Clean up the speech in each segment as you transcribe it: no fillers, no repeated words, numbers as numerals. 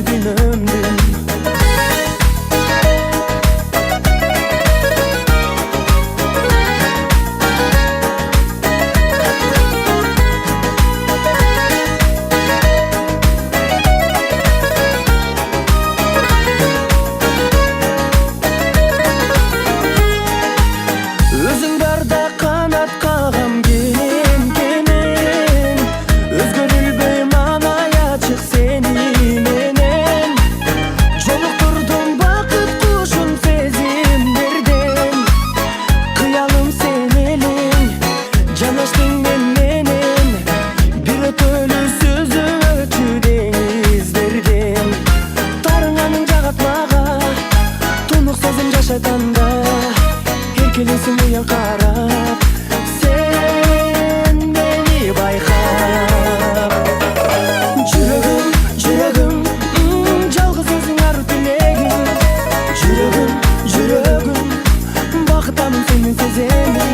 бүркүдүн өмдүм. Өзүң барда канат кагам кенен кенен, өзгөрүлбөй маанай ачык сени менен. Жолуктурдум бакыт кушун сезимдерден, кыялым сен элең, жанаштың мен менен. Бир өтөлүү сөзү өтчү деңиздерден, тарыңаның жагат мага тунук сезим жашатанда. Келесің ұян қарап, сен мені байқап. Жүрегім, жүрегім, жалғыз өзің ару тілегім. Жүрегім, жүрегім, бақыттамын сенің сеземін.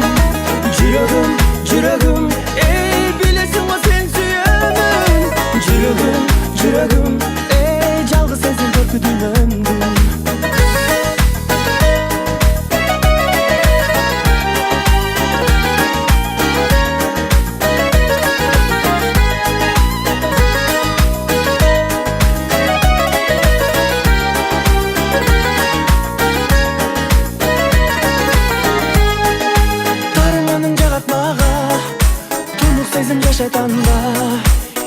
Жүрегім, жүрегім, ей білесің ғой сен сүйемін. Жүрегім, жүрегім, ей жалғыз сезім бүркүдүн өмдүм. Сезим жашатанда,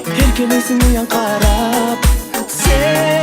эркелейсиң уян карап, сен